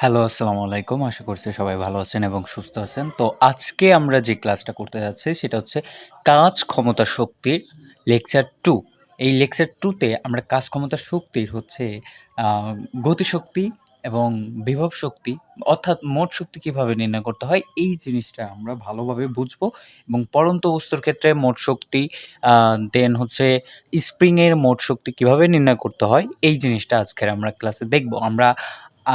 Hello, আসসালামু আলাইকুম। আশা করছি সবাই ভালো আছেন এবং সুস্থ আছেন। তো আজকে আমরা যে ক্লাসটা করতে যাচ্ছি সেটা হচ্ছে কাজ ক্ষমতা শক্তির লেকচার 2। এই লেকচার 2 তে আমরা কাজ ক্ষমতা শক্তির হচ্ছে আ গতিশক্তি এবং বিভব শক্তি অর্থাৎ মোট শক্তি কিভাবে নির্ণয় করতে হয় এই জিনিসটা আমরা ভালোভাবে বুঝবো এবং পড়ন্ত বস্তুর ক্ষেত্রে মোট শক্তি আ দেন হচ্ছে স্প্রিং এর মোট শক্তি কিভাবে নির্ণয় করতে হয় এই জিনিসটা আজকের আমরা ক্লাসে দেখব। আমরা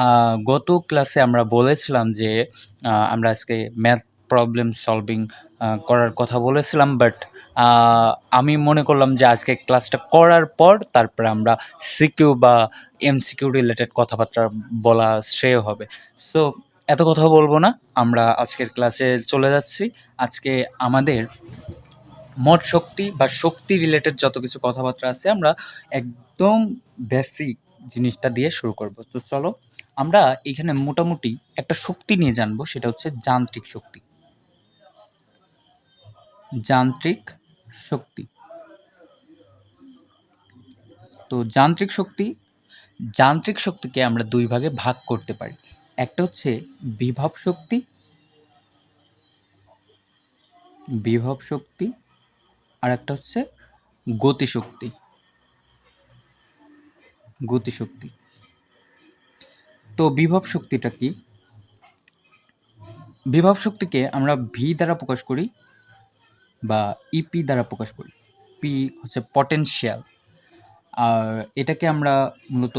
আ গত ক্লাসে আমরা বলেছিলাম যে আমরা আজকে ম্যাথ প্রবলেম সলভিং করার কথা বলেছিলাম। বাট আ আমি মনে করলাম যে আজকে ক্লাসটা করার পর তারপরে আমরা সিকিউ বা এমসিকিউ রিলেটেড কথাবার্তা বলা শ্রেয় হবে। সো এত কথা বলব না। আমরা আজকের ক্লাসে চলে যাচ্ছি। আজকে আমাদের মোট শক্তি বা শক্তি রিলেটেড যত কিছু কথাবার্তা আছে আমরা একদম বেসিক জিনিসটা দিয়ে শুরু করব। তো চলো আমরা এখানে মোটামুটি একটা শক্তি নিয়ে জানবো, সেটা হচ্ছে যান্ত্রিক শক্তি। যান্ত্রিক শক্তি। তো যান্ত্রিক শক্তিকে আমরা দুই ভাগে ভাগ করতে পারি। একটা হচ্ছে বিভব শক্তি, বিভব শক্তি, আর একটা হচ্ছে গতিশক্তি, গতিশক্তি। তো বিভব শক্তিটা কি? বিভব শক্তিকে আমরা ভি দ্বারা প্রকাশ করি বা ইপি দ্বারা প্রকাশ করি। পি হচ্ছে পটেনশিয়াল, আর এটাকে আমরা মূলত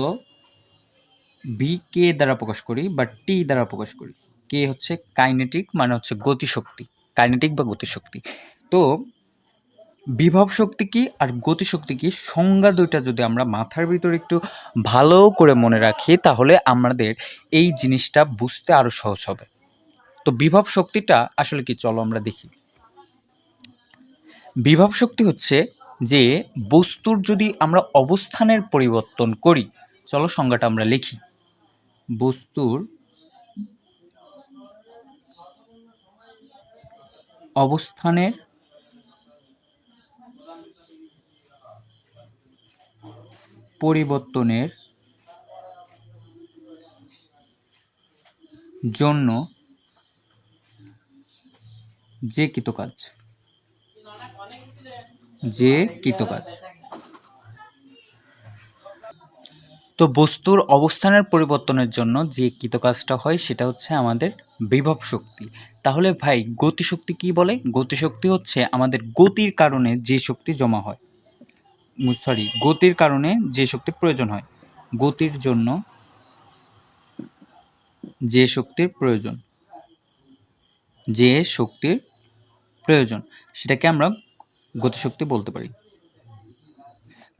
বি কে দ্বারা প্রকাশ করি বা টি দ্বারা প্রকাশ করি। কে হচ্ছে কাইনেটিক, মানে হচ্ছে গতিশক্তি, কাইনেটিক বা গতিশক্তি। তো বিভব শক্তি কি আর গতিশক্তি কি, সংজ্ঞা দুইটা যদি আমরা মাথার ভিতরে একটু ভালো করে মনে রাখি তাহলে আমাদের এই জিনিসটা বুঝতে আরো সহজ হবে। তো বিভব শক্তিটা আসলে কি, চলো আমরা দেখি। বিভব শক্তি হচ্ছে যে বস্তুর যদি আমরা অবস্থানের পরিবর্তন করি, চলো সংজ্ঞাটা আমরা লিখি। বস্তুর অবস্থানের পরিবর্তনের জন্য যে কৃতকাজ, যে কৃতকাজ। তো বস্তুর অবস্থানের পরিবর্তনের জন্য যে কৃতকাজটা হয় সেটা হচ্ছে আমাদের বিভব শক্তি। তাহলে ভাই গতিশক্তি কি বলে? গতিশক্তি হচ্ছে আমাদের গতির কারণে যে শক্তি জমা হয়, গতির কারণে যে শক্তির প্রয়োজন হয়, গতির জন্য যে শক্তির প্রয়োজন, যে শক্তির প্রয়োজন সেটাকে আমরা গতিশক্তি বলতে পারি।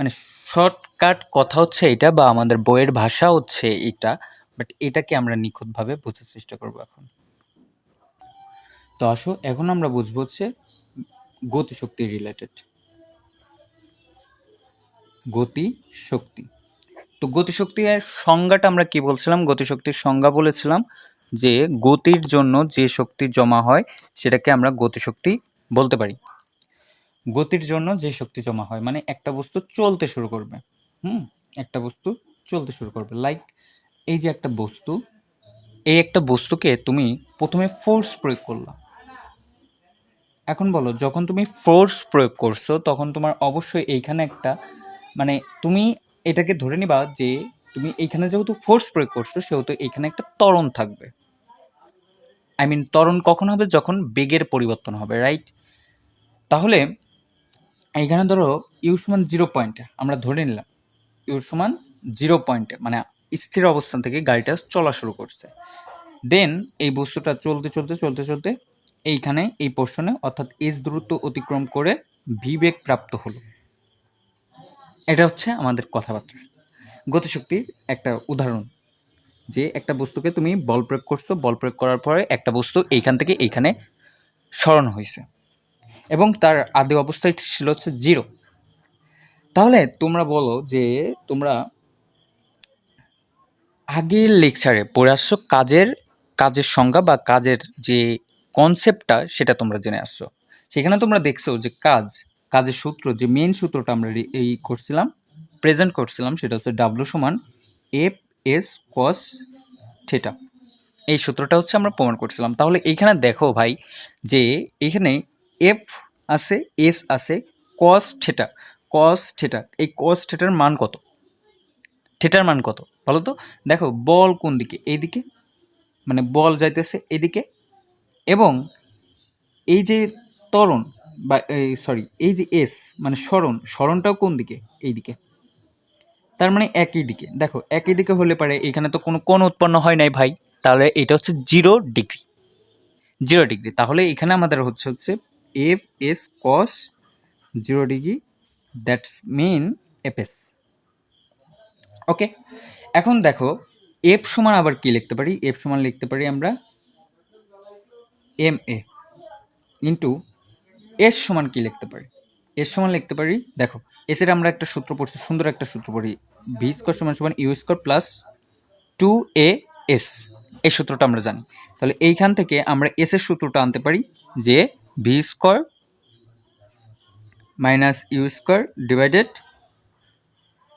মানে শর্টকাট কথা হচ্ছে এটা, বা আমাদের বইয়ের ভাষা হচ্ছে এটা, বাট এটাকে আমরা নিখুঁতভাবে বোঝার চেষ্টা করব এখন। তো আসো এখন আমরা বুঝবো হচ্ছে গতিশক্তি রিলেটেড। গতিশক্তি। তো গতিশক্তির সংজ্ঞাটা আমরা কি বলছিলাম? গতিশক্তির সংজ্ঞা বলেছিলাম যে গতির জন্য যে শক্তি জমা হয় সেটাকে আমরা গতিশক্তি বলতে পারি। গতির জন্য যে শক্তি জমা হয় মানে একটা বস্তু চলতে শুরু করবে। একটা বস্তু চলতে শুরু করবে, লাইক এই যে একটা বস্তু, এই একটা বস্তুকে তুমি প্রথমে ফোর্স প্রয়োগ করলা। এখন বলো, যখন তুমি ফোর্স প্রয়োগ করছো তখন তোমার অবশ্যই এইখানে একটা, মানে তুমি এটাকে ধরে নিবা যে তুমি এইখানে যেহেতু ফোর্স প্রয়োগ করছো সেহেতু এইখানে একটা ত্বরণ থাকবে। আই মিন ত্বরণ কখন হবে? যখন বেগের পরিবর্তন হবে, রাইট? তাহলে এইখানে ধরো ইউ সমান 0 পয়েন্টে আমরা ধরে নিলাম, ইউ সমান 0 পয়েন্টে মানে স্থির অবস্থান থেকে গাড়িটা চলা শুরু করছে। দেন এই বস্তুটা চলতে চলতে চলতে চলতে এইখানে এই পোর্শনে অর্থাৎ এস দূরত্ব অতিক্রম করে ভি বেগ প্রাপ্ত হলো। এটা হচ্ছে আমাদের কথাবার্তা, গতিশক্তির একটা উদাহরণ। যে একটা বস্তুকে তুমি বল প্রয়োগ করছো, বল প্রয়োগ করার পরে একটা বস্তু এইখান থেকে এইখানে সরণ হয়েছে এবং তার আদি অবস্থায় ছিল হচ্ছে 0। তাহলে তোমরা বলো যে তোমরা আগের লেকচারে পড়ে আসছো কাজের সংজ্ঞা বা কাজের যে কনসেপ্টটা সেটা তোমরা জেনে আসছো। সেখানে তোমরা দেখছো যে কাজের সূত্র, যে মেইন সূত্রটা আমরা এই করছিলাম, প্রেজেন্ট করছিলাম, সেটা হচ্ছে ডাব্লু সমান এফ এস কস থিটা। এই সূত্রটা হচ্ছে আমরা প্রমাণ করছিলাম। তাহলে এইখানে দেখো ভাই যে এখানে এফ আছে, এস আছে, কস থিটা, কস থিটা, এই কস থিটার মান কত, থিটার মান কত বলো তো? দেখো বল কোন দিকে, এইদিকে, মানে বল যাইতেছে এদিকে, এবং এই যে ত্বরণ বা সরি এই যে এস মানে সরণ, সরণটাও কোন দিকে, এইদিকে, তার মানে একই দিকে। দেখো একই দিকে হলে পারে এখানে তো কোনো কোণ উৎপন্ন হয় নাই ভাই, তাহলে এটা হচ্ছে 0 ডিগ্রি, 0 ডিগ্রি। তাহলে এখানে আমাদের হচ্ছে F S cos 0 degree, that's mean F S. Okay, এখন দেখো এফ সমান আবার কি লিখতে পারি, এফ সমান লিখতে পারি আমরা এম এ ইন্টু এস সমান কি লিখতে পারি, এস সমান লিখতে পারি, দেখো এস এর আমরা একটা সূত্র পড়ছি, সুন্দর একটা সূত্র পড়ি, ভি স্কোয়ার সমান সমান you square plus 2a s, এই সূত্রটা আমরা জানি। তাহলে এইখান থেকে আমরা এস এর সূত্রটা আনতে পারি যে v square minus u square divided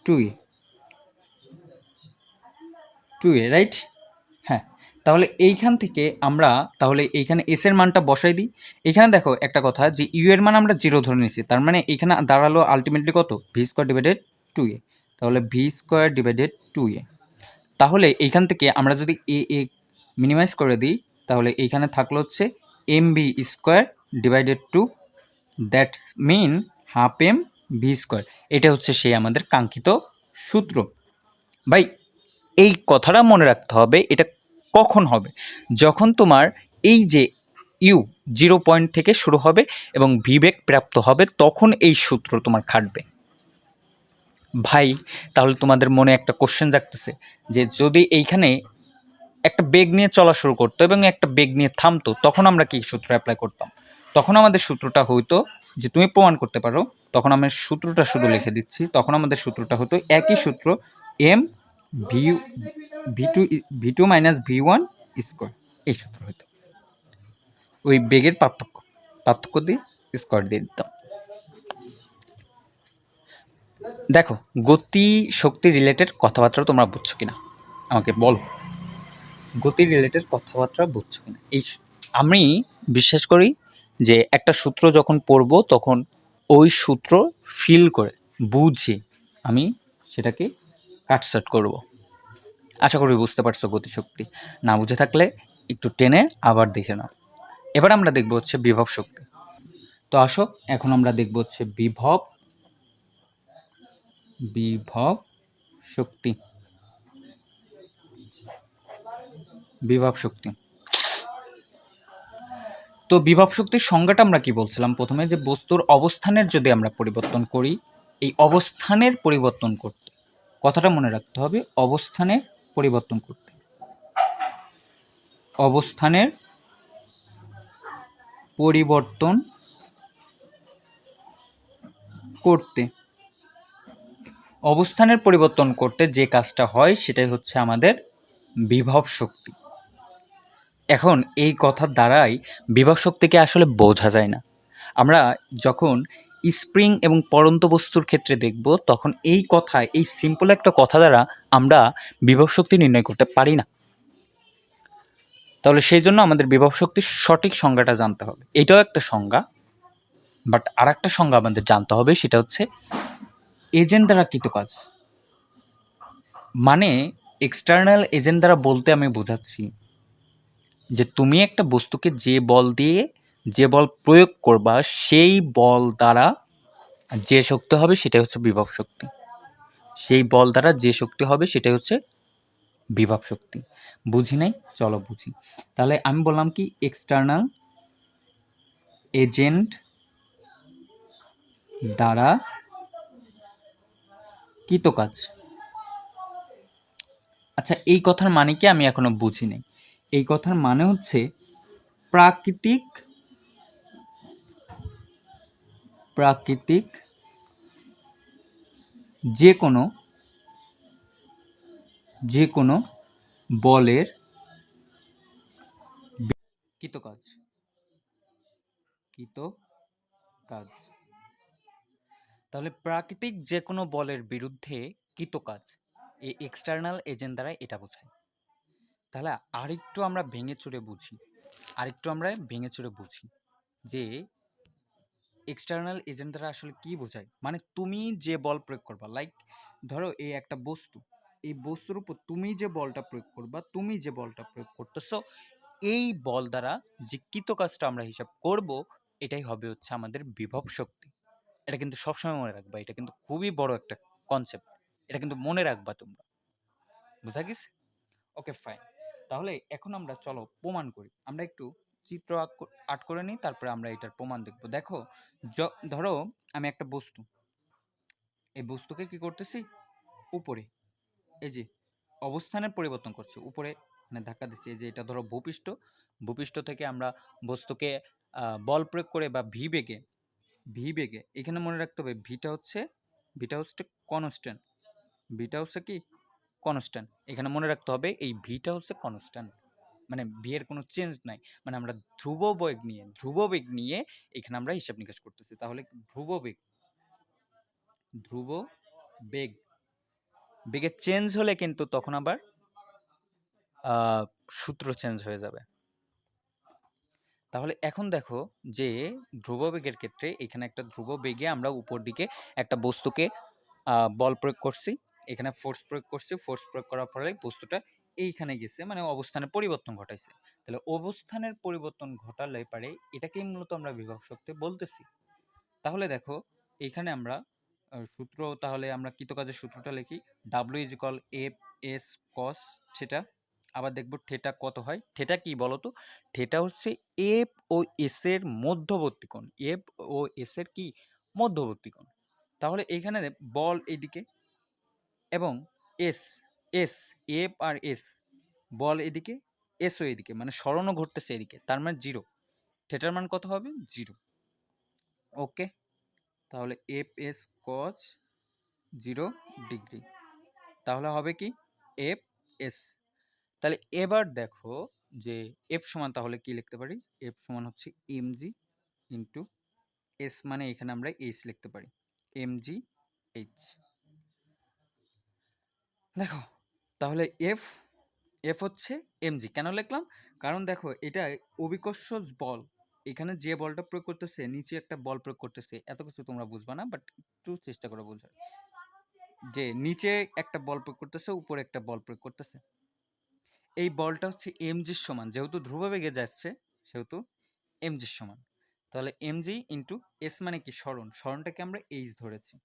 2a, 2a right. হ্যাঁ, তাহলে এইখান থেকে আমরা তাহলে এইখানে এস এর মানটা বসাই দিই। এখানে দেখো একটা কথা যে ইউ এর মান আমরা 0 ধরে নিয়েছি, তার মানে এখানে দাঁড়ালো আলটিমেটলি কত, ভি স্কোয়ার ডিভাইডেড 2a, তাহলে ভি স্কোয়ার ডিভাইডেড 2a। তাহলে এইখান থেকে আমরা যদি এ মিনিমাইজ করে দিই, তাহলে এইখানে থাকলো হচ্ছে m v square divided 2, that's mean half m v square. এটা হচ্ছে সেই আমাদের কাঙ্ক্ষিত সূত্র। ভাই এই কথাটা মনে রাখতে হবে, এটা কখন হবে, যখন তোমার এই যে ইউ 0 পয়েন্ট থেকে শুরু হবে এবং বিবেক প্রাপ্ত হবে, তখন এই সূত্র তোমার খাটবে। ভাই তাহলে তোমাদের মনে একটা কোশ্চেন জাগতেছে যে যদি এইখানে একটা বেগ নিয়ে চলা শুরু করতো এবং একটা বেগ নিয়ে থামতো, তখন আমরা কি সূত্র অ্যাপ্লাই করতাম? তখন আমাদের সূত্রটা হইতো যে তুমি প্রমাণ করতে পারো, তখন আমি সূত্রটা শুধু লিখে দিচ্ছি, তখন আমাদের সূত্রটা হতো একই সূত্র, m v v two minus v 1 square, এই সূত্র হতো। ওই বেগের পার্থক্য, পার্থক্য দিয়ে স্কোয়ার দিয়ে দিতাম। দেখো গতি শক্তি রিলেটেড কথাবার্তা তোমরা বুঝছো কিনা আমাকে বলো, গতি রিলেটেড কথাবার্তা বুঝছো কিনা? আমি বিশ্বাস করি যে একটা সূত্র যখন পড়ব তখন ওই সূত্র ফিল করে বুঝে আমি সেটাকে কাটসাট করব। আশা করি বুঝতে পারছো গতিশক্তি। না বুঝে থাকলে একটু টেনে আবার দেখে নাও। এবার আমরা দেখব হচ্ছে বিভব শক্তি। তো আসো এখন আমরা দেখব হচ্ছে বিভব, বিভব শক্তি, বিভব শক্তি। তো বিভব শক্তির সংজ্ঞাটা আমরা কি বলছিলাম প্রথমে, যে বস্তুর অবস্থানের যদি আমরা পরিবর্তন করি, এই অবস্থানের পরিবর্তন করতে, কথাটা মনে রাখতে হবে, অবস্থানের পরিবর্তন করতে, অবস্থানের পরিবর্তন করতে, অবস্থানের পরিবর্তন করতে যে কাজটা হয় সেটাই হচ্ছে আমাদের বিভব শক্তি। এখন এই কথার দ্বারাই বিভব শক্তিকে আসলে বোঝা যায় না। আমরা যখন স্প্রিং এবং পড়ন্ত বস্তুর ক্ষেত্রে দেখব, তখন এই কথা, এই সিম্পল একটা কথা দ্বারা আমরা বিভব শক্তি নির্ণয় করতে পারি না। তাহলে সেই জন্য আমাদের বিভব শক্তির সঠিক সংজ্ঞাটা জানতে হবে। এটাও একটা সংজ্ঞা, বাট আর একটা সংজ্ঞা আমাদের জানতে হবে, সেটা হচ্ছে এজেন্ট দ্বারা কৃত কাজ। মানে এক্সটার্নাল এজেন্ট দ্বারা বলতে আমি বোঝাচ্ছি যে তুমি একটা বস্তুকে যে বল দিয়ে, যে বল প্রয়োগ করবা, সেই বল দ্বারা যে শক্তি হবে সেটাই হচ্ছে বিভব শক্তি। সেই বল দ্বারা যে শক্তি হবে সেটাই হচ্ছে বিভব শক্তি। বুঝি নাই? চলো বুঝি। তাহলে আমি বললাম কি, এক্সটার্নাল এজেন্ট দ্বারা কৃত কাজ। আচ্ছা এই কথার মানে কি আমি এখনো বুঝি নাই। এই কথার মানে হচ্ছে প্রাকৃতিক, প্রাকৃতিক যে কোনো, যে কোনো বলের কৃত কাজ, কৃত কাজ। তাহলে প্রাকৃতিক যে কোনো বলের বিরুদ্ধে কৃত কাজ, এই এক্সটার্নাল এজেন্ট দ্বারা এটা বোঝায়। তাহলে আরেকটু আমরা ভেঙে চুরে বুঝি যে এক্সটার্নাল এজেন্ট দ্বারা আসলে কি বোঝায়। মানে তুমি যে বল প্রয়োগ করবা, লাইক ধরো এই একটা বস্তু, এই বস্তুর উপর তুমি যে বলটা প্রয়োগ করতেছো, এই বল দ্বারা যে কৃত কাজটা আমরা হিসাব করব, এটাই হবে হচ্ছে আমাদের বিভব শক্তি। এটা কিন্তু সবসময় মনে রাখবা, এটা কিন্তু খুবই বড় একটা কনসেপ্ট, এটা কিন্তু মনে রাখবা তোমরা। বুঝা গেছে? Okay fine. তাহলে এখন আমরা চলো প্রমাণ করি। আমরা একটু চিত্র আর্ট করে নিই, তারপরে আমরা এটার প্রমাণ দেখব। দেখো, ধরো আমি একটা বস্তু, এই বস্তুকে কি করতেছি, উপরে এই যে অবস্থানের পরিবর্তন করছে, উপরে মানে ধাক্কা দিচ্ছি। এই যে এটা ধরো ভূপৃষ্ঠ, ভূপৃষ্ঠ থেকে আমরা বস্তুকে বল প্রয়োগ করে বা ভি বেগে এখানে মনে রাখতে হবে ভিটা হচ্ছে কনস্ট্যান্ট। ভিটা হচ্ছে কি কনস্ট্যান্ট, এখানে মনে রাখতে হবে এই ভিটা হচ্ছে কনস্ট্যান্ট, মানে ভি এর কোনো চেঞ্জ নাই। মানে আমরা ধ্রুব বেগ নিয়ে এখানে আমরা হিসাব নিকাশ করতেছি। তাহলে ধ্রুব বেগ বেগের চেঞ্জ হলে কিন্তু তখন আবার সূত্র চেঞ্জ হয়ে যাবে। তাহলে এখন দেখো যে ধ্রুববেগের ক্ষেত্রে এখানে একটা ধ্রুববেগে আমরা উপর দিকে একটা বস্তুকে বল প্রয়োগ করছি, এখানে ফোর্স প্রয়োগ করছি, ফোর্স প্রয়োগ করার ফলে বস্তুটা এইখানে গেছে, মানে অবস্থানের পরিবর্তন ঘটাইছে। তাহলে অবস্থানের পরিবর্তন ঘটালে পারে এটাকেই মূলত আমরা বিভব শক্তি বলতেছি। তাহলে দেখো এইখানে আমরা সূত্র, তাহলে আমরা কৃতকাজের সূত্রটা লিখি, W is equal F S cos theta. আবার দেখবো থিটা কত হয়। থিটা কি বলতো, থিটা হচ্ছে এফ ও এস এর মধ্যবর্তী কোণ, এফ ও এস এর কি মধ্যবর্তী কোণ। তাহলে এইখানে বল এদিকে এবং S S F R S, বল এদিকে, এসও এদিকে, মানে সরণও ঘটতেছে এদিকে, তার মানে জিরো। থিটার মান কত হবে, জিরো। ওকে, তাহলে এফ এস কজ 0 ডিগ্রি, তাহলে হবে কি এফ এস। তাহলে এবার দেখো যে এফ সমান তাহলে কি লিখতে পারি, এফ সমান হচ্ছে এম জি ইন্টু এস, মানে এখানে আমরা এইচ লিখতে পারি, এম জি এইচ। দেখো তাহলে এফ এফ হচ্ছে এম জি, কেন লিখলাম, কারণ দেখো এটা অভিকর্ষ বল, এখানে যে বলটা প্রয়োগ করতেছে, নিচে একটা বল প্রয়োগ করতেছে, এত কিছু তোমরা বুঝবা না, বাট একটু চেষ্টা করে বোঝার, যে নিচে একটা বল প্রয়োগ করতেছে, উপরে একটা বল প্রয়োগ করতেছে। এই বলটা হচ্ছে এমজির সমান, যেহেতু ধ্রুব বেগে যাচ্ছে সেহেতু এমজির সমান। তাহলে এমজি ইন্টু এস মানে কি স্মরণটাকে আমরা এইচ ধরেছি,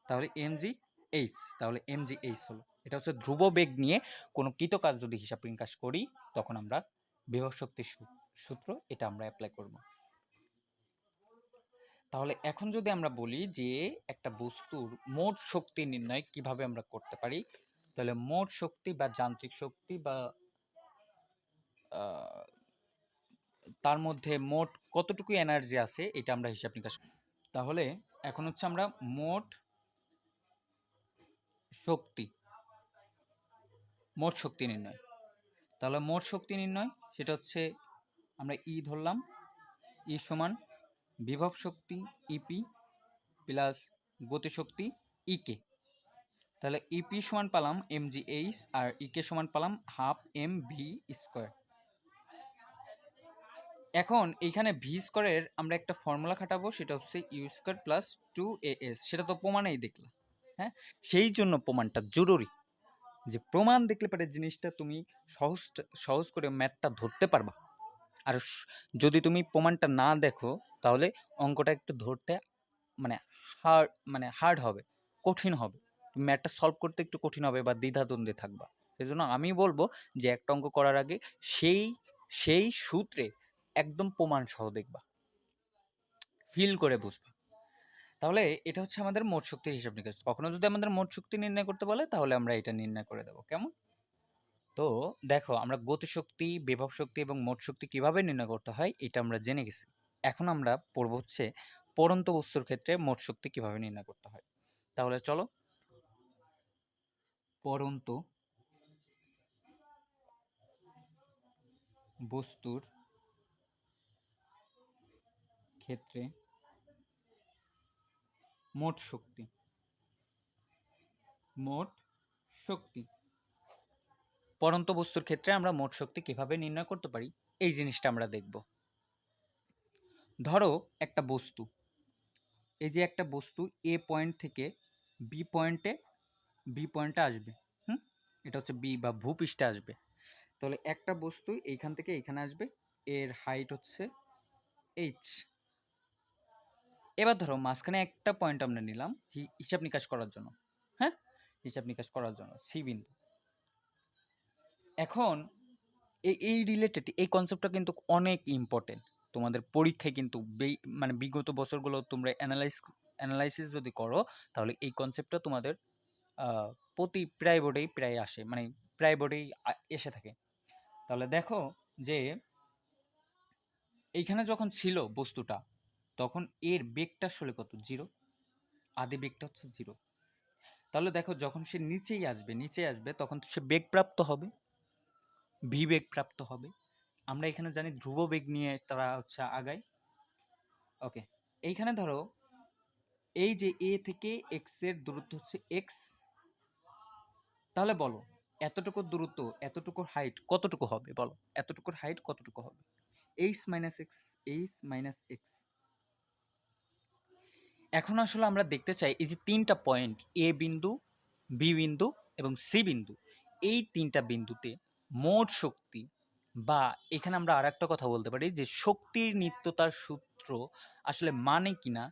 তাহলে এমজি এইচ, তাহলে এমজি এইচ হলো। এটা হচ্ছে ধ্রুব বেগ নিয়ে কোনো কৃতকাজ যদি হিসাব নিকাশ করি, তখন আমরা বিভব শক্তির সূত্র এটা আমরা অ্যাপ্লাই করব। তাহলে এখন যদি আমরা বলি যে একটা বস্তুর মোট শক্তি নির্ণয় কিভাবে আমরা করতে পারি, তাহলে মোট শক্তি বা যান্ত্রিক শক্তি বা তার মধ্যে মোট কতটুকু এনার্জি আছে এটা আমরা হিসাব নিকাশ করি। তাহলে এখন হচ্ছে আমরা মোট শক্তি নির্ণয়, তাহলে মোট শক্তি নির্ণয় সেটা হচ্ছে আমরা ই ধরলাম, ই সমান বিভব শক্তি ইপি প্লাস গতিশক্তি ইকে। তাহলে ইপি সমান পেলাম এম জি এইচ আর ইকে সমান পেলাম হাফ এম ভি স্কোয়ার। এখন এইখানে ভি স্কোয়ারের আমরা একটা ফর্মুলা খাটাবো, সেটা হচ্ছে ইউ স্কোয়ার প্লাস 2as, সেটা তো প্রমাণেই দেখলাম। হ্যাঁ, সেই জন্য প্রমাণটা জরুরি, যে প্রমাণ দেখলে পরে জিনিসটা তুমি সহজ করে ম্যাথটা ধরতে পারবা। আর যদি তুমি প্রমাণটা না দেখো, তাহলে অঙ্কটা একটু ধরতে মানে হার্ড হবে, কঠিন হবে, ম্যাথটা সলভ করতে একটু কঠিন হবে বা দ্বিধাদ্বন্দ্বে থাকবা। সেই জন্য আমি বলবো যে একটা অঙ্ক করার আগে সেই সেই সূত্রে একদম প্রমাণ সহ দেখবা, ফিল করে বুঝবা। তাহলে এটা হচ্ছে আমাদের মোট শক্তির হিসাব নিকাশ। কখনো যদি আমাদের মোট শক্তি নির্ণয় করতে বলে, তাহলে আমরা এটা নির্ণয় করে দেবো। কেমন? তো দেখো, আমরা গতিশক্তি, বিভব শক্তি এবং মোট শক্তি কিভাবে নির্ণয় করতে হয় এটা আমরা জেনে গেছি। এখন আমরা পড়ব হচ্ছে পড়ন্ত বস্তুর ক্ষেত্রে মোট শক্তি কিভাবে নির্ণয় করতে হয়। তাহলে চলো, পড়ন্ত বস্তুর ক্ষেত্রে মোট শক্তি পড়ন্ত বস্তুর ক্ষেত্রে আমরা মোট শক্তি কিভাবে নির্ণয় করতে পারি এই জিনিসটা আমরা দেখব। ধরো একটা বস্তু, এই যে একটা বস্তু এ পয়েন্ট থেকে বি পয়েন্টে আসবে, এটা হচ্ছে বি বা ভূপৃষ্ঠে আসবে। তাহলে একটা বস্তু এইখান থেকে এইখানে আসবে, এর হাইট হচ্ছে এইচ। এবার ধরো মাঝখানে একটা পয়েন্ট আমরা নিলাম হিসাব নিকাশ করার জন্য, হ্যাঁ, হিসাব নিকাশ করার জন্য সি বিন্দু। এখন এই রিলেটেড এই কনসেপ্টটা কিন্তু অনেক ইম্পর্টেন্ট তোমাদের পরীক্ষায়, কিন্তু মানে বিগত বছরগুলো তোমরা অ্যানালাইসিস যদি করো তাহলে এই কনসেপ্টটা তোমাদের প্রতি প্রায় বোর্ডেই প্রায় আসে, মানে প্রায় বোর্ডেই এসে থাকে। তাহলে দেখো যে এইখানে যখন ছিল বস্তুটা তখন এর বেগটা আসলে কত, জিরো, আদি বেগটা হচ্ছে জিরো। তাহলে দেখো যখন সে নিচে আসবে তখন সে বেগপ্রাপ্ত হবে, ভি বেগ প্রাপ্ত হবে। আমরা এখানে জানি ধ্রুব বেগ নিয়ে তারা হচ্ছে আগায়। ওকে, এইখানে ধরো এই যে এ থেকে এক্স এর দূরত্ব হচ্ছে এক্স, তাহলে বলো এতটুকু দূরত্ব, এতটুকুর হাইট কতটুকু হবে, বলো এতটুকুর হাইট কতটুকু হবে, H minus x, H minus x. এখন আসলে আমরা দেখতে চাই এই যে তিনটা পয়েন্ট এ বিন্দু, বি বিন্দু এবং সি বিন্দু, এই তিনটা বিন্দুতে মোট শক্তি, বা এখানে আমরা আর একটা কথা বলতে পারি যে শক্তির নিত্যতার সূত্র আসলে মানে কিনা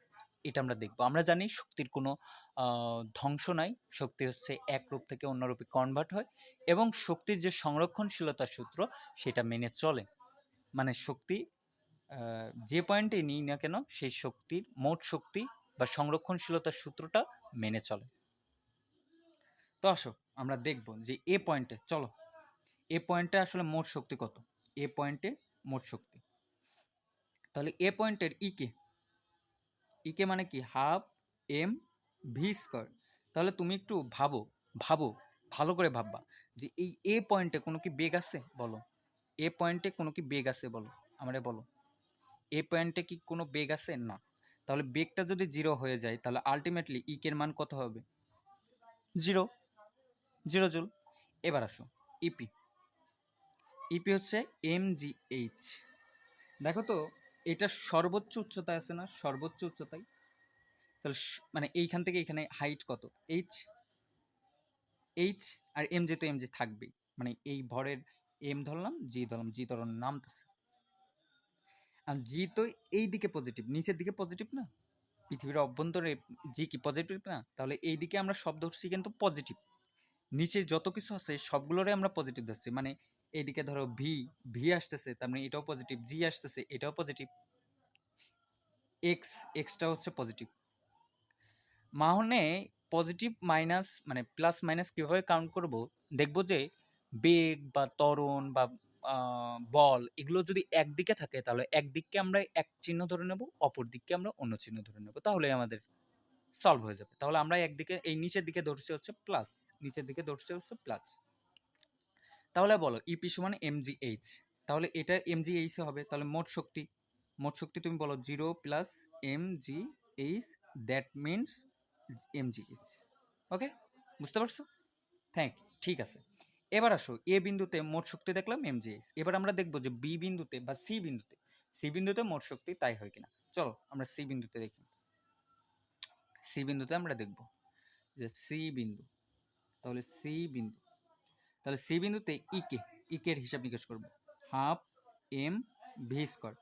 এটা আমরা দেখব। আমরা জানি শক্তির কোনো ধ্বংস নাই, শক্তি হচ্ছে এক রূপ থেকে অন্য রূপে কনভার্ট হয়, এবং শক্তির যে সংরক্ষণশীলতার সূত্র সেটা মেনে চলে। মানে শক্তি যে পয়েন্টে নিই না কেন সেই শক্তির মোট শক্তি বা সংরক্ষণশীলতার সূত্রটা মেনে চলে। তো আসো আমরা দেখব যে এ পয়েন্টে, চলো এ পয়েন্টে আসলে মোট শক্তি কত, এ পয়েন্টে মোট শক্তি। তাহলে এ পয়েন্টের ইকে মানে কি, হাফ এম ভি স্কয়ার। তাহলে তুমি একটু ভাবো ভাবো ভালো করে ভাববা যে এই এ পয়েন্টে কোনো কি বেগ আছে, বলো এ পয়েন্টে কোনো কি বেগ আছে, বলো আমারে বলো, এ পয়েন্টে কি কোনো বেগ আছে, না। তাহলে বেগটা যদি জিরো হয়ে যায় তাহলে আলটিমেটলি ইকের মান কত হবে, জিরো, জিরো জুল। এবার আসো ইপি, ইপি হচ্ছে এম জি এইচ। দেখো তো এটা সর্বোচ্চ উচ্চতায় আছে না, সর্বোচ্চ উচ্চতায়। তাহলে মানে এইখান থেকে এখানে হাইট কত, এইচ, এইচ আর এম জি তো এম জি থাকবেই, মানে এই ভরের এম ধরলাম, জি ধরলাম নামতেছে। আর জি তো এই দিকে পজিটিভ, নিচের দিকে পজিটিভ না, পৃথিবীর অভ্যন্তরে জি কি পজিটিভ না, তাহলে এই দিকে আমরা সব ধরছি কিন্তু পজিটিভ, নিচে যত কিছু আছে সবগুলোরে আমরা পজিটিভ ধরছি। মানে এইদিকে ধরো ভি আসতেছে, তার মানে এটাও পজিটিভ, জি আসতেছে এটাও পজিটিভ, এক্সটা হচ্ছে পজিটিভ। মানে পজিটিভ মাইনাস মানে প্লাস মাইনাস কীভাবে কাউন্ট করব, দেখব যে বেগ বা ত্বরণ বা বল এগুলো যদি একদিকে থাকে তাহলে একদিককে আমরা এক চিহ্ন ধরে নেব, অপর দিককে আমরা অন্য চিহ্ন ধরে নেব, তাহলে আমাদের সলভ হয়ে যাবে। তাহলে আমরা একদিকে এই নিচের দিকে ধরছি হচ্ছে প্লাস, নিচের দিকে ধরছি হচ্ছে প্লাস। তাহলে বলো ইপি সমান এমজিএইচ, তাহলে এটা এমজিএইচ হবে, তাহলে মোট শক্তি, মোট শক্তি তুমি বলো zero plus m g h, that means m g h. Okay, বুঝতে পারছো? ঠিক আছে। এবার আসো এ বিন্দুতে মোট শক্তি দেখলাম এমজিএইচ, এবার আমরা দেখবো যে বি বিন্দুতে বা সি বিন্দুতে মোট শক্তি তাই হয় কিনা। চলো আমরা সি বিন্দুতে দেখি, সি বিন্দুতে আমরা দেখব যে সি বিন্দু, তাহলে সি বিন্দুতে ইকের হিসাব নিকাশ করব, হাফ এম ভি স্কয়ার।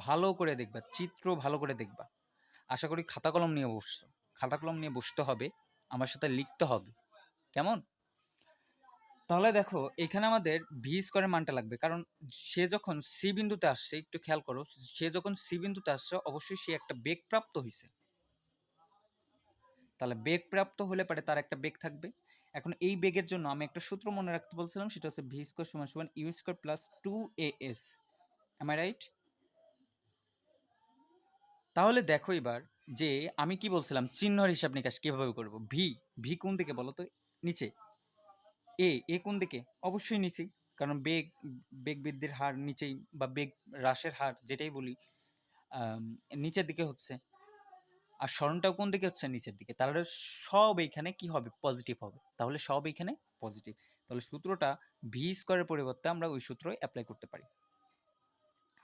ভালো করে দেখবা, চিত্র ভালো করে দেখবা, আশা করি খাতা কলম নিয়ে বসছো, খাতা কলম নিয়ে বসতে হবে, আমার সাথে লিখতে হবে, কেমন? তাহলে দেখো এখানে আমাদের ভি স্কয়ারের মানটা লাগবে, কারণ সে যখন সি বিন্দুতে আসছে, একটু খেয়াল করো, সে যখন সি বিন্দুতে আসছে অবশ্যই সে একটা বেগ প্রাপ্ত হয়েছে, তাহলে বেগ প্রাপ্ত হলে পারে তার একটা বেগ থাকবে। এখন এই বেগের জন্য আমি একটা সূত্র মনে রাখতে বলছিলাম, সেটা হচ্ছে ভি স্কয়ার সমান সমান u square plus 2as, am I right? তাহলে দেখো এবার যে আমি কি বলছিলাম, চিহ্নর হিসাব নিকাশ কিভাবে করব, ভি কোন দিকে বলো তো, নিচে। এ কোন দিকে, অবশ্যই নিচে, কারণ বেগ বৃদ্ধির হার নিচেই, বা বেগ হ্রাসের হার যেটাই বলি নিচের দিকে হচ্ছে, আর স্মরণটাও কোন দিকে হচ্ছে, নিচের দিকে। তাহলে সব এইখানে কি হবে, পজিটিভ হবে, তাহলে সব এইখানে পজিটিভ। তাহলে সূত্রটা ভি স্কোয়ারের পরিবর্তে আমরা ওই সূত্র অ্যাপ্লাই করতে পারি।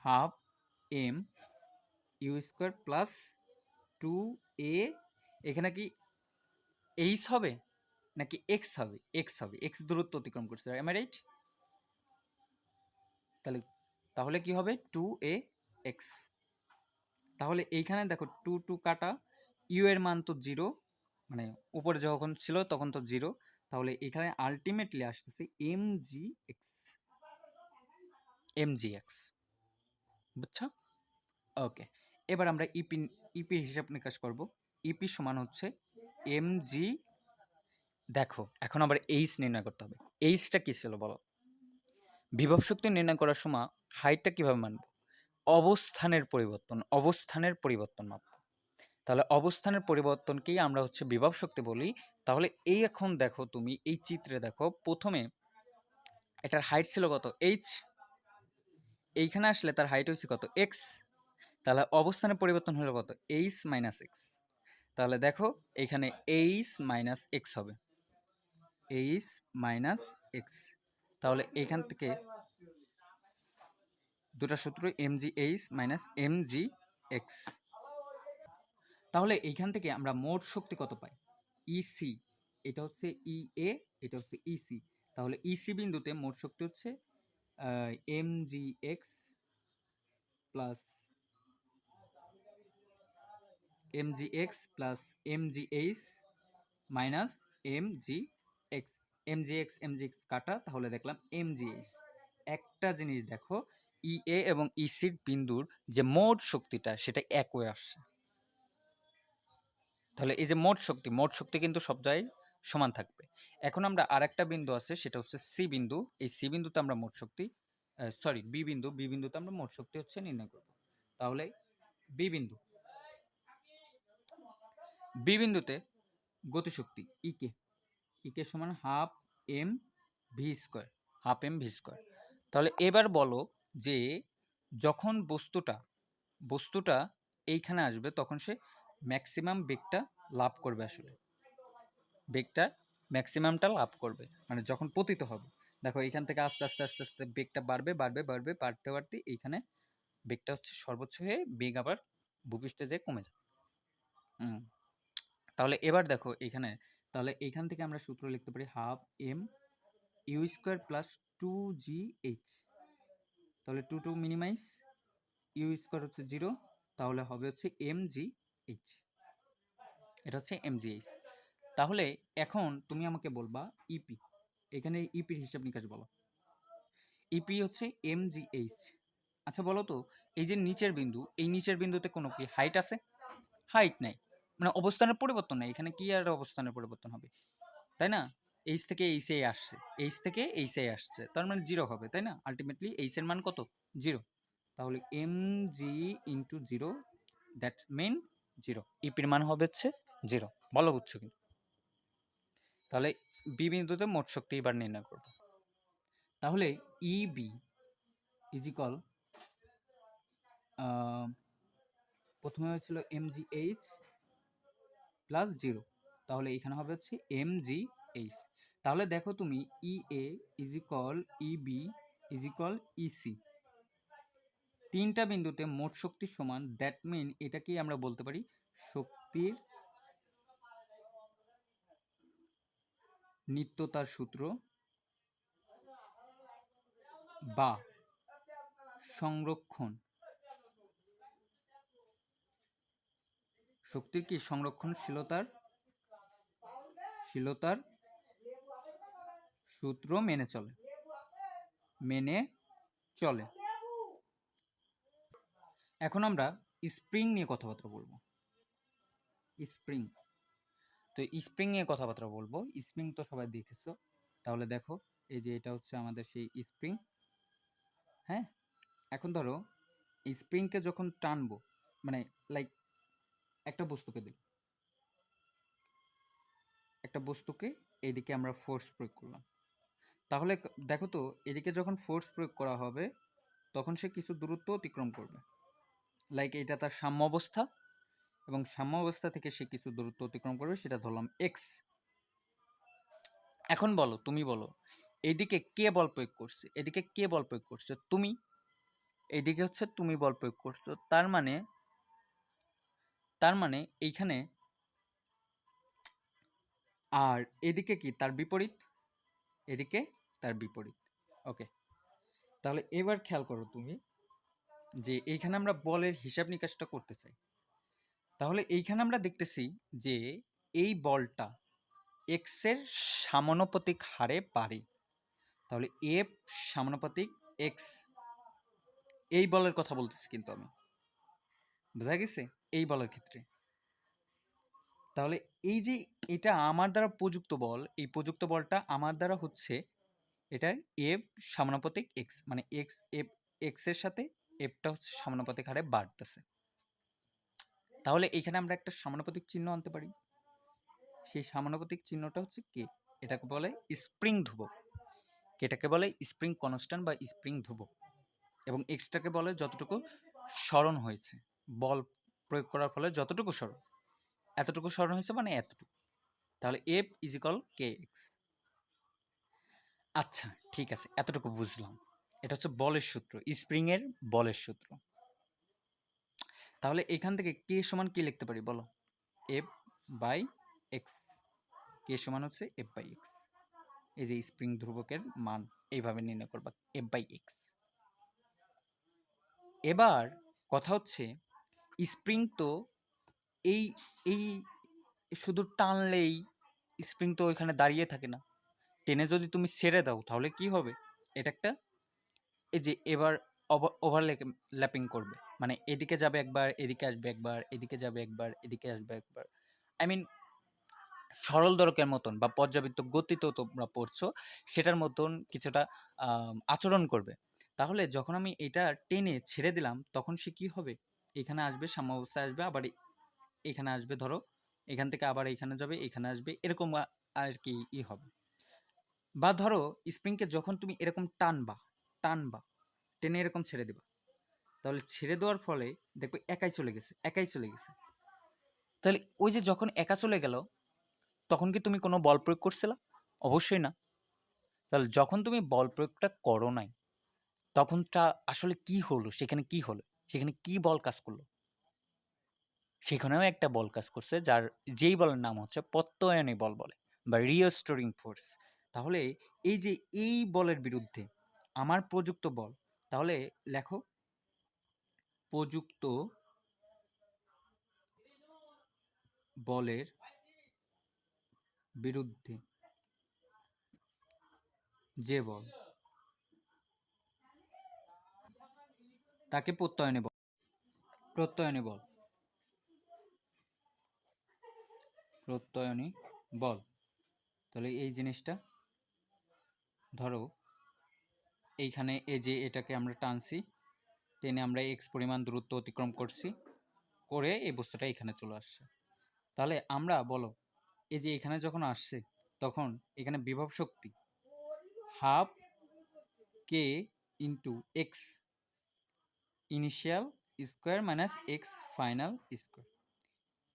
Half m u square plus 2a, এখানে কি এইচ হবে নাকি এক্স হবে? এক্স হবে, এক্স দূরত্ব অতিক্রম করছে, এম আই রাইট? তাহলে কি হবে 2ax। তাহলে এইখানে দেখো 2 কাটা, ইউ এর মান তো 0, মানে উপরে যখন ছিল তখন তো 0, তাহলে এখানে আলটিমেটলি আসতেছে mgx, বুঝছো? ওকে, এবার আমরা ইপির হিসাব নিকাশ করব। ইপি সমান হচ্ছে mg, দেখো এখন আবার এইচ নির্ণয় করতে হবে। এইচটা কি ছিল বলো? বিভব শক্তি নির্ণয় করার সময় হাইটটা কিভাবে মানব? অবস্থানের পরিবর্তন মাপব। তাহলে অবস্থানের পরিবর্তনকেই আমরা হচ্ছে বিভব শক্তি বলি। তাহলে এই এখন দেখো, তুমি এই চিত্রে দেখো, প্রথমে এটার হাইট ছিল কত? এইচ। এইখানে আসলে তার হাইট হয়েছে কত? এক্স। তাহলে অবস্থানের পরিবর্তন হলো কত? H minus x. তাহলে দেখো এইখানে এইচ মাইনাস এক্স হবে, এইচ মাইনাস এক্স। তাহলে এইখান থেকে দুটা সূত্র, MG H minus MG x. তাহলে এইখান থেকে আমরা মোট শক্তি কত পাই? ইসি, এটা হচ্ছে ইএ, এটা হচ্ছে ইসি। তাহলে ইসি বিন্দুতে মোট শক্তি হচ্ছে MG x plus MG H minus MG x. MG x কাটা, তাহলে দেখলাম এমজি এইচ। একটা জিনিস দেখো, ইএ এবং ইসির বিন্দুর যে মোট শক্তিটা সেটা একই আসছে। তাহলে এই যে মোট শক্তি কিন্তু সব জায়গায় সমান থাকবে। এখন আমরা আরেকটা বিন্দু আছে, সেটা হচ্ছে সি বিন্দু। এই সি বিন্দুতে আমরা মোট শক্তি, বি বিন্দুতে আমরা মোট শক্তি হচ্ছে নির্ণয় করব। তাহলে বি বিন্দুতে গতিশক্তি ইকে সমান হাফ এম ভি স্কোয়ার। তাহলে এবার বলো যে যখন বস্তুটা এইখানে আসবে তখন সে ম্যাক্সিমাম বেগটা লাভ করবে। আসলে বেগটা ম্যাক্সিমামটা লাভ করবে মানে যখন পতিত হবে। দেখো এইখান থেকে আস্তে আস্তে আস্তে আস্তে বেগটা বাড়তে এইখানে বেগটা হচ্ছে সর্বোচ্চ হয়ে বেগ আবার ভূপৃষ্ঠে যেয়ে কমে যায়। তাহলে এবার দেখো এইখানে, তাহলে এইখান থেকে আমরা সূত্র লিখতে পারি half m u square plus 2gh। তাহলে 2 মিনিমাইজ, ইউ স্কোয়ার হচ্ছে 0, তাহলে হবে হচ্ছে mgh। এটা হচ্ছে mgh। তাহলে এখন তুমি আমাকে বলবা ইপি, এখানে ইপির হিসাব নিকাশ বলো। ইপি হচ্ছে mgh। আচ্ছা বলো তো, এই যে নিচের বিন্দু, এই নিচের বিন্দুতে কোনো কি হাইট আছে? হাইট নাই, মানে অবস্থানের পরিবর্তন নাই। এখানে কি আর অবস্থানের পরিবর্তন হবে, তাই না? এইচ থেকে এইচে আসছে, তার মানে 0 হবে, তাই না? আলটিমেটলি এইচ এর মান কত? 0। তাহলে mg ইন্টু 0, দ্যাটস মিন 0। ইপির মান হবে হচ্ছে 0। বলো বুঝছো কি? তাহলে বি বিন্দুতে মোট শক্তি এবার নির্ণয় করব। তাহলে ইবি ইজ ইকুয়াল, প্রথমে হয়েছিল mgh প্লাস 0, তাহলে এখানে হবে হচ্ছে mgh। তাহলে দেখো তুমি E A is equal E B is equal E C, তিনটা বিন্দুতে মোট শক্তি সমান। দ্যাট মিন এটাকেই আমরা বলতে পারি শক্তির নিত্যতার সূত্র বা সংরক্ষণ, শক্তির কি সংরক্ষণশীলতার সূত্র মেনে চলে। এখন আমরা স্প্রিং নিয়ে কথাবার্তা বলবো। স্প্রিং তো সবাই দেখেছো। তাহলে দেখো এই যে এটা হচ্ছে আমাদের সেই স্প্রিং। হ্যাঁ, এখন ধরো এই স্প্রিংকে যখন টানবো, মানে লাইক একটা বস্তুকে এইদিকে আমরা ফোর্স প্রয়োগ করলাম। তাহলে দেখো তো, এদিকে যখন ফোর্স প্রয়োগ করা হবে তখন সে কিছু দূরত্ব অতিক্রম করবে। লাইক এটা তার সাম্য অবস্থা, এবং সাম্য অবস্থা থেকে সে কিছু দূরত্ব অতিক্রম করবে, সেটা ধরলাম এক্স। এখন তুমি বলো এদিকে কে বল প্রয়োগ করছে, এদিকে কে বল প্রয়োগ করছে, তুমি। এদিকে হচ্ছে তুমি বল প্রয়োগ করছো, তার মানে এইখানে, আর এদিকে কি তার বিপরীত, এদিকে তার বিপরীত। ওকে, তাহলে এবার খেয়াল করো তুমি যে এইখানে আমরা বলের হিসাব নিকাশটা করতে চাই। তাহলে এইখানে আমরা দেখতেছি যে এই বলটা এক্স এর সমানুপাতিক হারে বাড়ে। তাহলে এফ সমানুপাতিক এক্স, এই বলের কথা বলতেছি কিন্তু আমি, বোঝা গেছে, এই বলের ক্ষেত্রে। তাহলে এই যে এটা আমার দ্বারা প্রযুক্ত বল, এই প্রযুক্ত বলটা আমার দ্বারা হচ্ছে এটা এফ সমানুপাতিক এক্স, মানে এক্স এর সাথে এফটা হচ্ছে সমানুপাতিক হারে বাড়তেছে। তাহলে এখানে আমরা একটা সমানুপাতিক চিহ্ন আনতে পারি। সেই সমানুপাতিক চিহ্নটা হচ্ছে কে, এটাকে বলে স্প্রিং ধ্রুবক। এটাকে বলে স্প্রিং কনস্ট্যান্ট বা স্প্রিং ধ্রুবক। এবং এক্সটাকে বলে যতটুকু স্মরণ হয়েছে, বল প্রয়োগ করার ফলে যতটুকু স্মরণ, এতটুকু স্মরণ হয়েছে মানে এতটুকু। তাহলে F is equal K x. আচ্ছা ঠিক আছে, এতটুকু বুঝলাম। এটা হচ্ছে বলের সূত্র, স্প্রিং এর বলের সূত্র। তাহলে এখান থেকে কে সমান কি লিখতে পারি বলো, এফ বাই এক্স। কে সমান হচ্ছে এফ বাই এক্স। এই যে স্প্রিং ধ্রুবকের মান এইভাবে নির্ণয় করবা, এফ বাই এক্স। এবার কথা হচ্ছে স্প্রিং তো এই এই শুধু টানলেই স্প্রিং তো ওইখানে দাঁড়িয়ে থাকে না, টেনে যদি তুমি ছেড়ে দাও তাহলে কি হবে, এটা একটা এই যে এবার ওভারল্যাপিং করবে, মানে এদিকে যাবে একবার, এদিকে আসবে একবার, এদিকে যাবে একবার, এদিকে আসবে একবার। আই মিন সরল দরকের মতন বা পর্যাবৃত্ত গতিতেও তোমরা পড়ছো, সেটার মতন কিছুটা আচরণ করবে। তাহলে যখন আমি এটা টেনে ছেড়ে দিলাম তখন সে কি হবে, এখানে আসবে, সাম্যাবস্থায় আসবে, আবার এখানে আসবে, ধরো এখান থেকে আবার এখানে যাবে, এখানে আসবে, এরকম আর কি হবে। বা ধরো স্প্রিংকে যখন তুমি এরকম টানবা টেনে এরকম ছেড়ে দিবা, তাহলে ছেড়ে দেওয়ার ফলে দেখবে একাই চলে গেছে, একাই চলে গেছে। তাহলে ওই যে যখন একা চলে গেল তখন কি তুমি কোনো বল প্রয়োগ করছিলা? অবশ্যই না। তাহলে যখন তুমি বল প্রয়োগটা করো নাই তখনটা আসলে কি হলো, সেখানে কি হলো, সেখানে কি বল কাজ করলো? সেখানেও একটা বল কাজ করছে, যেই বলের নাম হচ্ছে প্রত্যয়নী বল বলে বা রিস্টোরিং ফোর্স। তাহলে এই যে এই বলের বিরুদ্ধে আমার প্রযুক্ত বল, তাহলে লেখো প্রযুক্ত বলের বিরুদ্ধে যে বল তাকে প্রত্যয়নী বল, প্রত্যয়নী বল, প্রত্যয়নী বল। তাহলে এই জিনিসটা ধরো এইখানে এই যে এটাকে আমরা টানছি, টেনে আমরা এক্স পরিমাণ দূরত্ব অতিক্রম করছি, করে এই বস্তুটা এখানে চলে আসছে। তাহলে আমরা বলো এই যে এখানে যখন আসছে তখন এখানে বিভব শক্তি half k into x initial square minus x final square.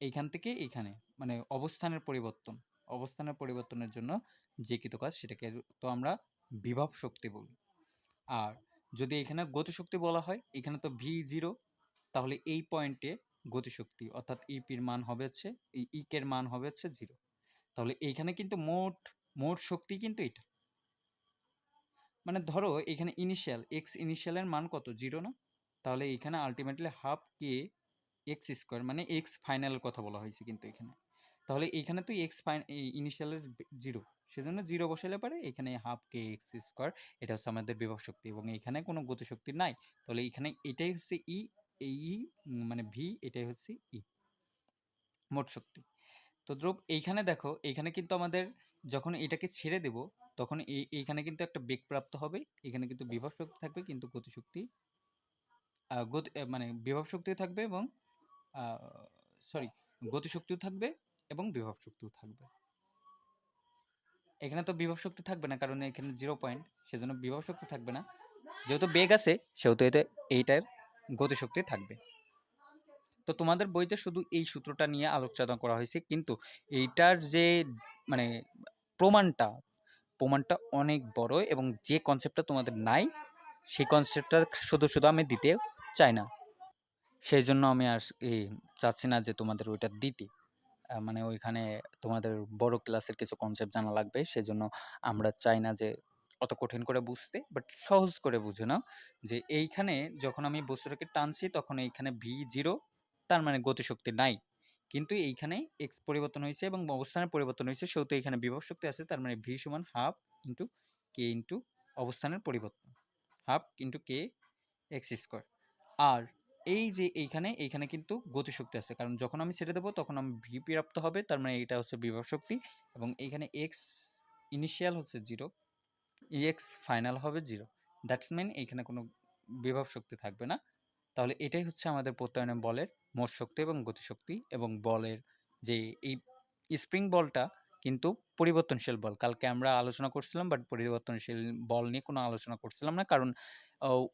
এইখান থেকে এইখানে মানে অবস্থানের পরিবর্তনের জন্য যে কৃত কাজ সেটাকে তো আমরা বিভব শক্তি বলি। আর যদি এখানে গতিশক্তি বলা হয়, এখানে তো ভি জিরো, তাহলে এই পয়েন্টে গতিশক্তি অর্থাৎ ইপির মান হবে হচ্ছে, ইকের মান হবে হচ্ছে জিরো। তাহলে এইখানে কিন্তু মোট শক্তি কিন্তু এটা, মানে ধরো এখানে এক্স ইনিশিয়ালের মান কত, জিরো না? তাহলে এখানে আলটিমেটলি হাফ কে এক্স স্কোয়ার, মানে এক্স ফাইনালের কথা বলা হয়েছে কিন্তু এখানে। তাহলে এখানে তো ইনিশিয়ালের জিরো, সেজন্য জিরো বসালে পারে এখানে হাফ কে এক্স স্কোয়ার, এটা হচ্ছে আমাদের বিভব শক্তি, এবং এখানে কোনো গতিশক্তি নাই। তাহলে এখানে এটাই হচ্ছে এই মানে ভি, এটাই হচ্ছে মোট শক্তি। তো ধ্রুব এইখানে দেখো, এইখানে কিন্তু আমাদের যখন এটাকে ছেড়ে দেব তখন এইখানে কিন্তু একটা বেগ প্রাপ্ত হবে, এখানে কিন্তু বিভব শক্তি থাকবে কিন্তু গতিশক্তি মানে বিভব শক্তিও থাকবে এবং সরি গতিশক্তিও থাকবে এবং বিভব শক্তিও থাকবে। এখানে তো বিভব শক্তি থাকবে না কারণ এখানে 0 পয়েন্ট, সেজন্য বিভব শক্তি থাকবে না। যেহেতু বেগ আছে সেহেতু এইটার গতিশক্তি থাকবে। তো তোমাদের বইতে শুধু এই সূত্রটা নিয়ে আলোচনা করা হয়েছে, কিন্তু এইটার যে মানে প্রমাণটা প্রমাণটা অনেক বড় এবং যে কনসেপ্টটা তোমাদের নাই সেই কনসেপ্টটা শুধু শুধু আমি দিতে চাই না। সেই জন্য আমি আর চাচ্ছি না যে তোমাদের ওইটা দিতে। মানে ওইখানে তোমাদের বড় ক্লাসের কিছু কনসেপ্ট জানা লাগবে। সেজন্য আমরা চাই না যে অত কঠিন করে বুঝতে, বাট সহজ করে বুঝে নাও যে এইখানে যখন আমি বস্তুটাকে টানছি তখন এইখানে v0 তার মানে গতিশক্তি নাই। কিন্তু এইখানে x পরিবর্তন হয়েছে এবং অবস্থানের পরিবর্তন হয়েছে, সেহেতু এখানে বিভব শক্তি আছে, তার মানে v সমান হাফ ইন্টু কে ইন্টু অবস্থানের পরিবর্তন, half into k x square. আর এই যে এইখানে কিন্তু গতিশক্তি আছে, কারণ যখন আমি ছেড়ে দেবো তখন আমি ভি প্রাপ্ত হবে, তার মানে এটা হচ্ছে বিভব শক্তি, এবং এইখানে এক্স ইনিশিয়াল হচ্ছে 0, এক্স ফাইনাল হবে 0, দ্যাটস মিন এইখানে কোনো বিভব শক্তি থাকবে না। তাহলে এটাই হচ্ছে আমাদের প্রত্যয়নের বলের মোট শক্তি এবং গতিশক্তি। এবং বলের যে এই স্প্রিং বলটা কিন্তু পরিবর্তনশীল বল, কালকে আমরা আলোচনা করছিলাম, বাট পরিবর্তনশীল বল নিয়ে কোনো আলোচনা করছিলাম না, কারণ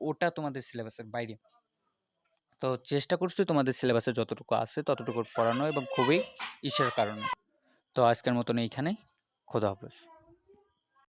ওটা তোমাদের সিলেবাসের বাইরে। তো চেষ্টা করছি তোমাদের সিলেবাসে যতটুকু আছে ততটুকু পড়ানো এবং খুবই ইসের কারণে। তো আজকের মতন এইখানেই, খোদা হাফেজ।